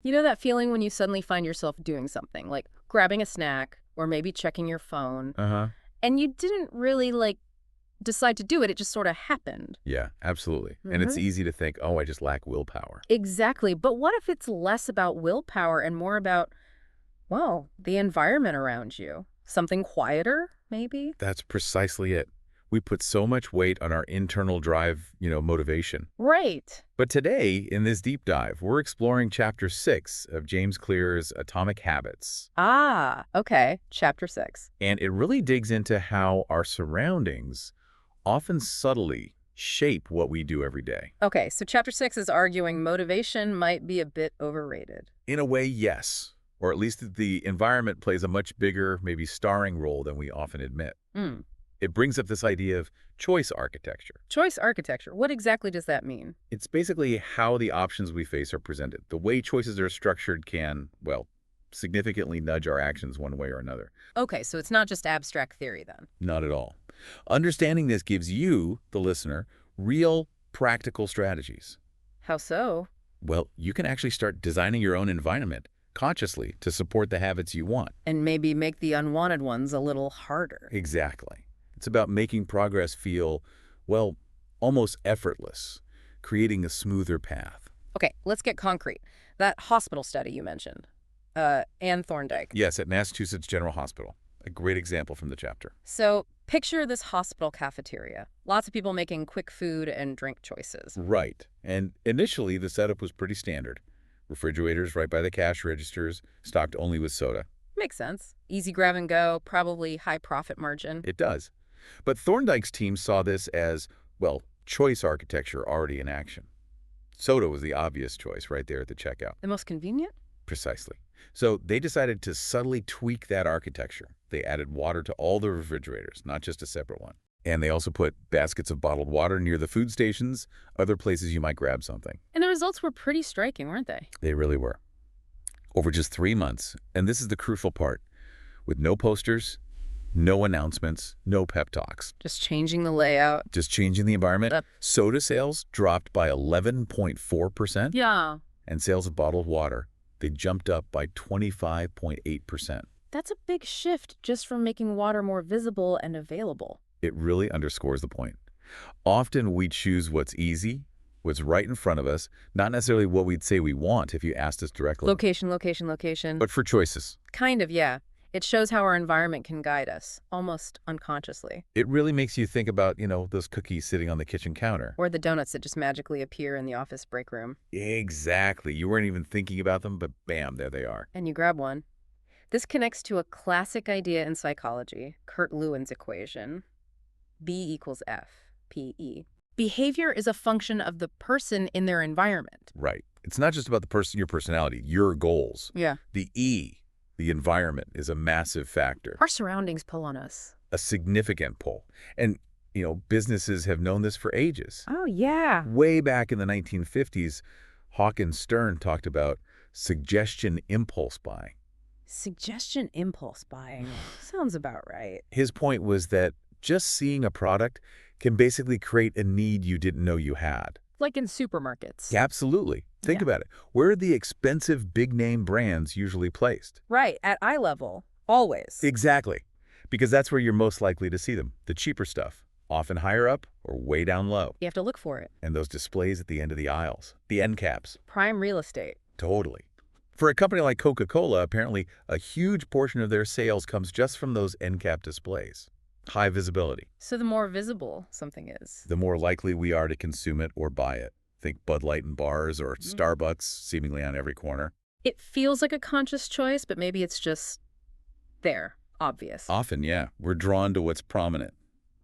You know that feeling when you suddenly find yourself doing something, like grabbing a snack or maybe checking your phone, Uh-huh. and you didn't really, decide to do it, it just sort of happened. Yeah, absolutely. And it's Hmm. easy to think, oh, I just lack willpower. Exactly. But what if it's less about willpower and more about, well, the environment around you? Something quieter, maybe? That's precisely it. We put so much weight on our internal drive, motivation. Right. But today, in this deep dive, we're exploring Chapter 6 of James Clear's Atomic Habits. Ah, okay. Chapter 6. And it really digs into how our surroundings often subtly shape what we do every day. Okay, so chapter 6 is arguing motivation might be a bit overrated. In a way, yes. Or at least that the environment plays a much bigger, maybe starring role than we often admit. Hmm. It brings up this idea of choice architecture. Choice architecture. What exactly does that mean? It's basically how the options we face are presented. The way choices are structured can, well, significantly nudge our actions one way or another. Okay, so it's not just abstract theory then. Not at all. Understanding this gives you, the listener, real practical strategies. How so? Well, you can actually start designing your own environment consciously to support the habits you want. And maybe make the unwanted ones a little harder. Exactly. It's about making progress feel, well, almost effortless, creating a smoother path. Okay, let's get concrete. That hospital study you mentioned, Anne Thorndike. Yes, at Massachusetts General Hospital. A great example from the chapter. So picture this hospital cafeteria. Lots of people making quick food and drink choices. Right. And initially, the setup was pretty standard. Refrigerators right by the cash registers, stocked only with soda. Makes sense. Easy grab and go, probably high profit margin. It does. But Thorndike's team saw this as, well, choice architecture already in action. Soda was the obvious choice right there at the checkout. The most convenient? Precisely. So they decided to subtly tweak that architecture. They added water to all the refrigerators, not just a separate one. And they also put baskets of bottled water near the food stations, other places you might grab something. And the results were pretty striking, weren't they? They really were. Over just 3 months, and this is the crucial part, with no posters, no announcements, no pep talks, Just changing the layout. just changing the environment, Yep. soda sales dropped by 11.4%, Yeah. and sales of bottled water, they jumped up by 25.8%. That's a big shift just from making water more visible and available. It really underscores the point. Often we choose what's easy, what's right in front of us, not necessarily what we'd say we want if you asked us directly, Location, location, location. but for choices. Kind of, yeah. It shows how our environment can guide us, almost unconsciously. It really makes you think about, those cookies sitting on the kitchen counter. Or the donuts that just magically appear in the office break room. Exactly. You weren't even thinking about them, but bam, there they are. And you grab one. This connects to a classic idea in psychology, Kurt Lewin's equation. B equals F, P-E. Behavior is a function of the person in their environment. Right. It's not just about the person, your personality, your goals. Yeah. The E, the environment, is a massive factor, Our surroundings pull on us. a significant pull. And, businesses have known this for ages. Oh, yeah. Way back in the 1950s, Hawkins Stern talked about suggestion impulse buying. Suggestion impulse buying. Sounds about right. His point was that just seeing a product can basically create a need you didn't know you had. Like in supermarkets. Yeah, absolutely. Think Yeah. about it. Where are the expensive big-name brands usually placed? Right, at eye level. Always. Exactly. Because that's where you're most likely to see them. The cheaper stuff, often higher up or way down low. You have to look for it. And those displays at the end of the aisles. The end caps. Prime real estate. Totally. For a company like Coca-Cola, apparently a huge portion of their sales comes just from those end cap displays. High visibility. So the more visible something is. The more likely we are to consume it or buy it. Think Bud Light in bars or Starbucks seemingly on every corner. It feels like a conscious choice, but maybe it's just there, obvious. Often, yeah, we're drawn to what's prominent.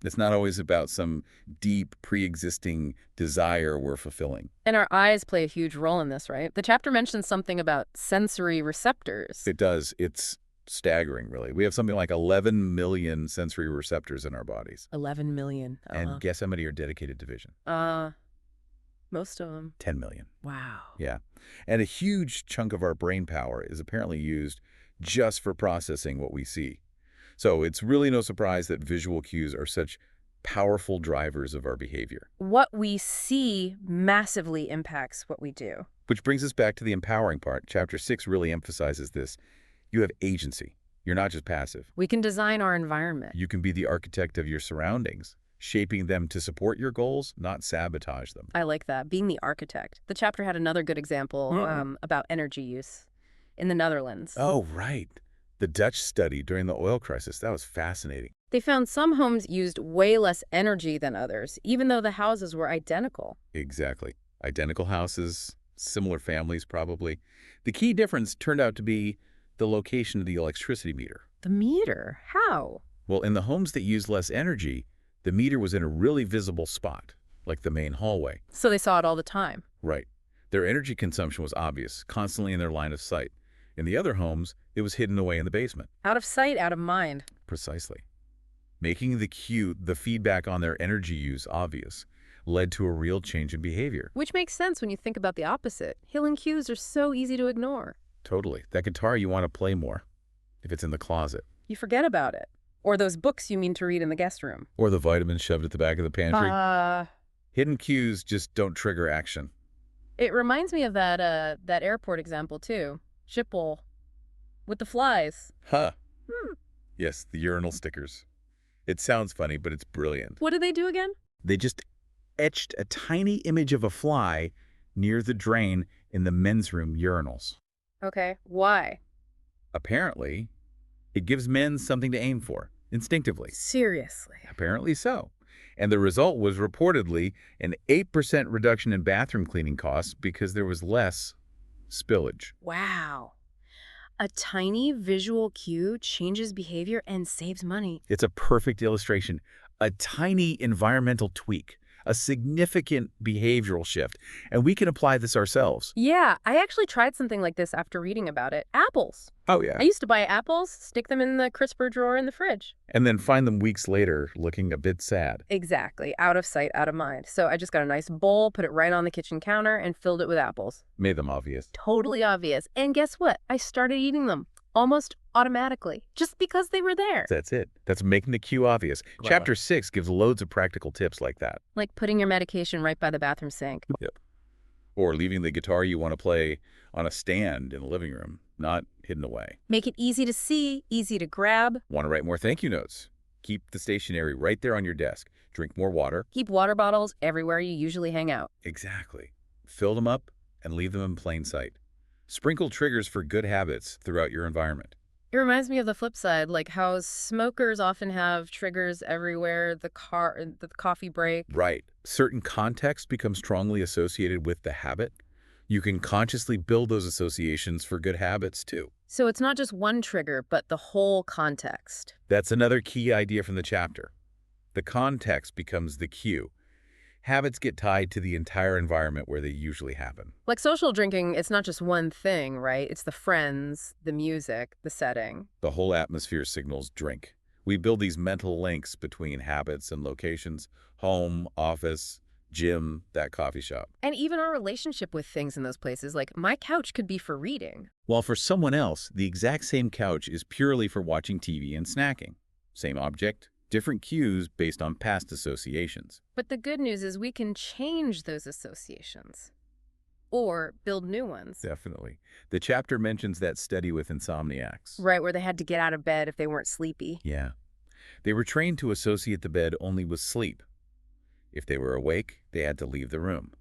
It's not always about some deep, pre-existing desire we're fulfilling. And our eyes play a huge role in this, right? The chapter mentions something about sensory receptors. It does. It's staggering, really. We have something like 11 million sensory receptors in our bodies. 11 million. And guess how many are dedicated to vision? Most of them. 10 million. Wow. Yeah. And a huge chunk of our brain power is apparently used just for processing what we see. So it's really no surprise that visual cues are such powerful drivers of our behavior. What we see massively impacts what we do. Which brings us back to the empowering part. Chapter 6 really emphasizes this. You have agency. You're not just passive. We can design our environment. You can be the architect of your surroundings, shaping them to support your goals, not sabotage them. I like that, being the architect. The chapter had another good example about energy use in the Netherlands. Oh, right. The Dutch study during the oil crisis. That was fascinating. They found some homes used way less energy than others, even though the houses were identical. Exactly. Identical houses, similar families probably. The key difference turned out to be the location of the electricity meter. The meter? How? Well, in the homes that used less energy, the meter was in a really visible spot, like the main hallway. So they saw it all the time. Right. Their energy consumption was obvious, constantly in their line of sight. In the other homes, it was hidden away in the basement. Out of sight, out of mind. Precisely. Making the feedback on their energy use obvious led to a real change in behavior. Which makes sense when you think about the opposite. Hidden cues are so easy to ignore. Totally. That guitar you want to play more, if it's in the closet. You forget about it. Or those books you mean to read in the guest room. Or the vitamins shoved at the back of the pantry. Hidden cues just don't trigger action. It reminds me of that airport example, too. Schiphol. With the flies. Huh. Yes, the urinal stickers. It sounds funny, but it's brilliant. What did they do again? They just etched a tiny image of a fly near the drain in the men's room urinals. Okay, why? Apparently, it gives men something to aim for, instinctively. Seriously? Apparently so. And the result was reportedly an 8% reduction in bathroom cleaning costs because there was less spillage. Wow. A tiny visual cue changes behavior and saves money. It's a perfect illustration. A tiny environmental tweak, a significant behavioral shift, and we can apply this ourselves. Yeah, I actually tried something like this after reading about it. Apples. Oh, yeah. I used to buy apples, stick them in the crisper drawer in the fridge. And then find them weeks later looking a bit sad. Exactly. Out of sight, out of mind. So I just got a nice bowl, put it right on the kitchen counter, and filled it with apples. Made them obvious. Totally obvious. And guess what? I started eating them almost automatically, just because they were there. That's it. That's making the cue obvious. Chapter 6 gives loads of practical tips like that. Like putting your medication right by the bathroom sink. Yep. Or leaving the guitar you want to play on a stand in the living room, not hidden away. Make it easy to see, easy to grab. Want to write more thank you notes? Keep the stationery right there on your desk. Drink more water. Keep water bottles everywhere you usually hang out. Exactly. Fill them up and leave them in plain sight. Sprinkle triggers for good habits throughout your environment. It reminds me of the flip side, like how smokers often have triggers everywhere, the coffee break. Right. Certain context becomes strongly associated with the habit. You can consciously build those associations for good habits, too. So it's not just one trigger, but the whole context. That's another key idea from the chapter. The context becomes the cue. Habits get tied to the entire environment where they usually happen. Like social drinking, it's not just one thing, right? It's the friends, the music, the setting. The whole atmosphere signals drink. We build these mental links between habits and locations, home, office, gym, that coffee shop. And even our relationship with things in those places, like my couch could be for reading. While for someone else, the exact same couch is purely for watching TV and snacking. Same object, different cues based on past associations. But the good news is we can change those associations or build new ones. Definitely. The chapter mentions that study with insomniacs. Right, where they had to get out of bed if they weren't sleepy. Yeah. They were trained to associate the bed only with sleep. If they were awake, they had to leave the room.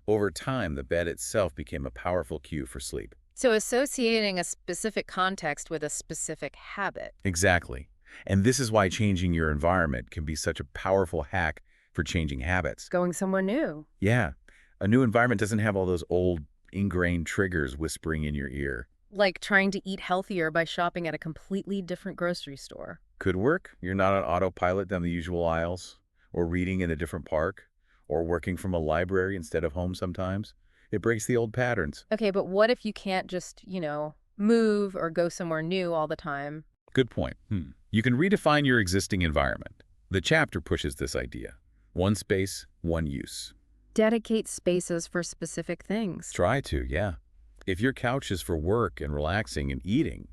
Over time, the bed itself became a powerful cue for sleep. So associating a specific context with a specific habit. Exactly. And this is why changing your environment can be such a powerful hack for changing habits. Going somewhere new. Yeah. A new environment doesn't have all those old, ingrained triggers whispering in your ear. Like trying to eat healthier by shopping at a completely different grocery store. Could work. You're not on autopilot down the usual aisles, or reading in a different park, or working from a library instead of home sometimes. It breaks the old patterns. Okay, but what if you can't just, move or go somewhere new all the time? Good point. You can redefine your existing environment. The chapter pushes this idea. One space, one use. Dedicate spaces for specific things. Try to, yeah. If your couch is for work and relaxing and eating,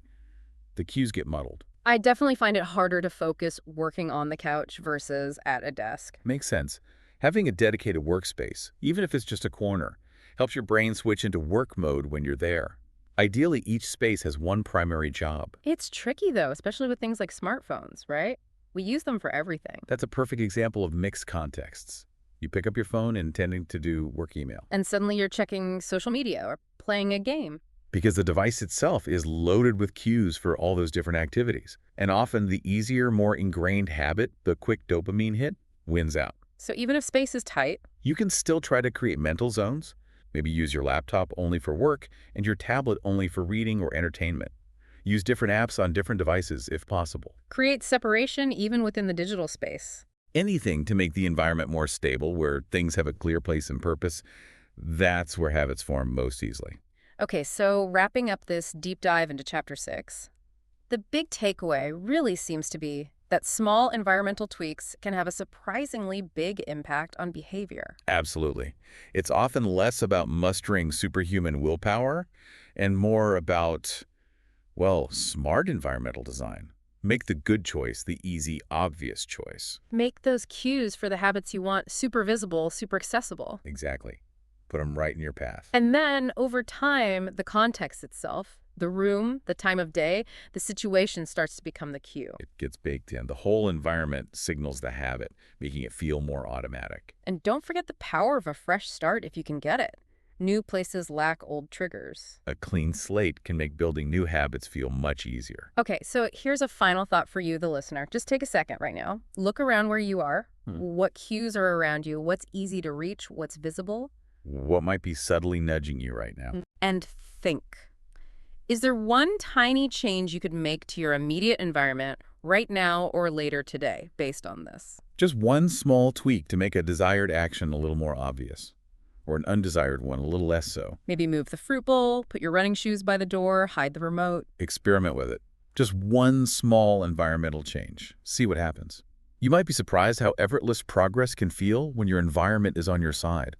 the cues get muddled. I definitely find it harder to focus working on the couch versus at a desk. Makes sense. Having a dedicated workspace, even if it's just a corner, Helps your brain switch into work mode when you're there. Ideally, each space has one primary job. It's tricky, though, especially with things like smartphones, right? We use them for everything. That's a perfect example of mixed contexts. You pick up your phone intending to do work email, And suddenly you're checking social media or playing a game. because the device itself is loaded with cues for all those different activities. And often the easier, more ingrained habit, the quick dopamine hit, wins out. So even if space is tight, You can still try to create mental zones, maybe use your laptop only for work and your tablet only for reading or entertainment. Use different apps on different devices if possible. create separation even within the digital space. Anything to make the environment more stable, where things have a clear place and purpose, that's where habits form most easily. Okay, so wrapping up this deep dive into Chapter 6, the big takeaway really seems to be that small environmental tweaks can have a surprisingly big impact on behavior. Absolutely. It's often less about mustering superhuman willpower and more about, well, smart environmental design. Make the good choice the easy, obvious choice. Make those cues for the habits you want super visible, super accessible. Exactly. Put them right in your path. And then, over time, the context itself, the room, the time of day, the situation starts to become the cue. It gets baked in. The whole environment signals the habit, making it feel more automatic. And don't forget the power of a fresh start if you can get it. New places lack old triggers. A clean slate can make building new habits feel much easier. Okay, so here's a final thought for you, the listener. Just take a second right now. Look around where you are. What cues are around you? What's easy to reach? What's visible? What might be subtly nudging you right now? And think. Is there one tiny change you could make to your immediate environment right now or later today based on this? Just one small tweak to make a desired action a little more obvious, or an undesired one a little less so. Maybe move the fruit bowl, put your running shoes by the door, hide the remote. Experiment with it. Just one small environmental change. See what happens. You might be surprised how effortless progress can feel when your environment is on your side.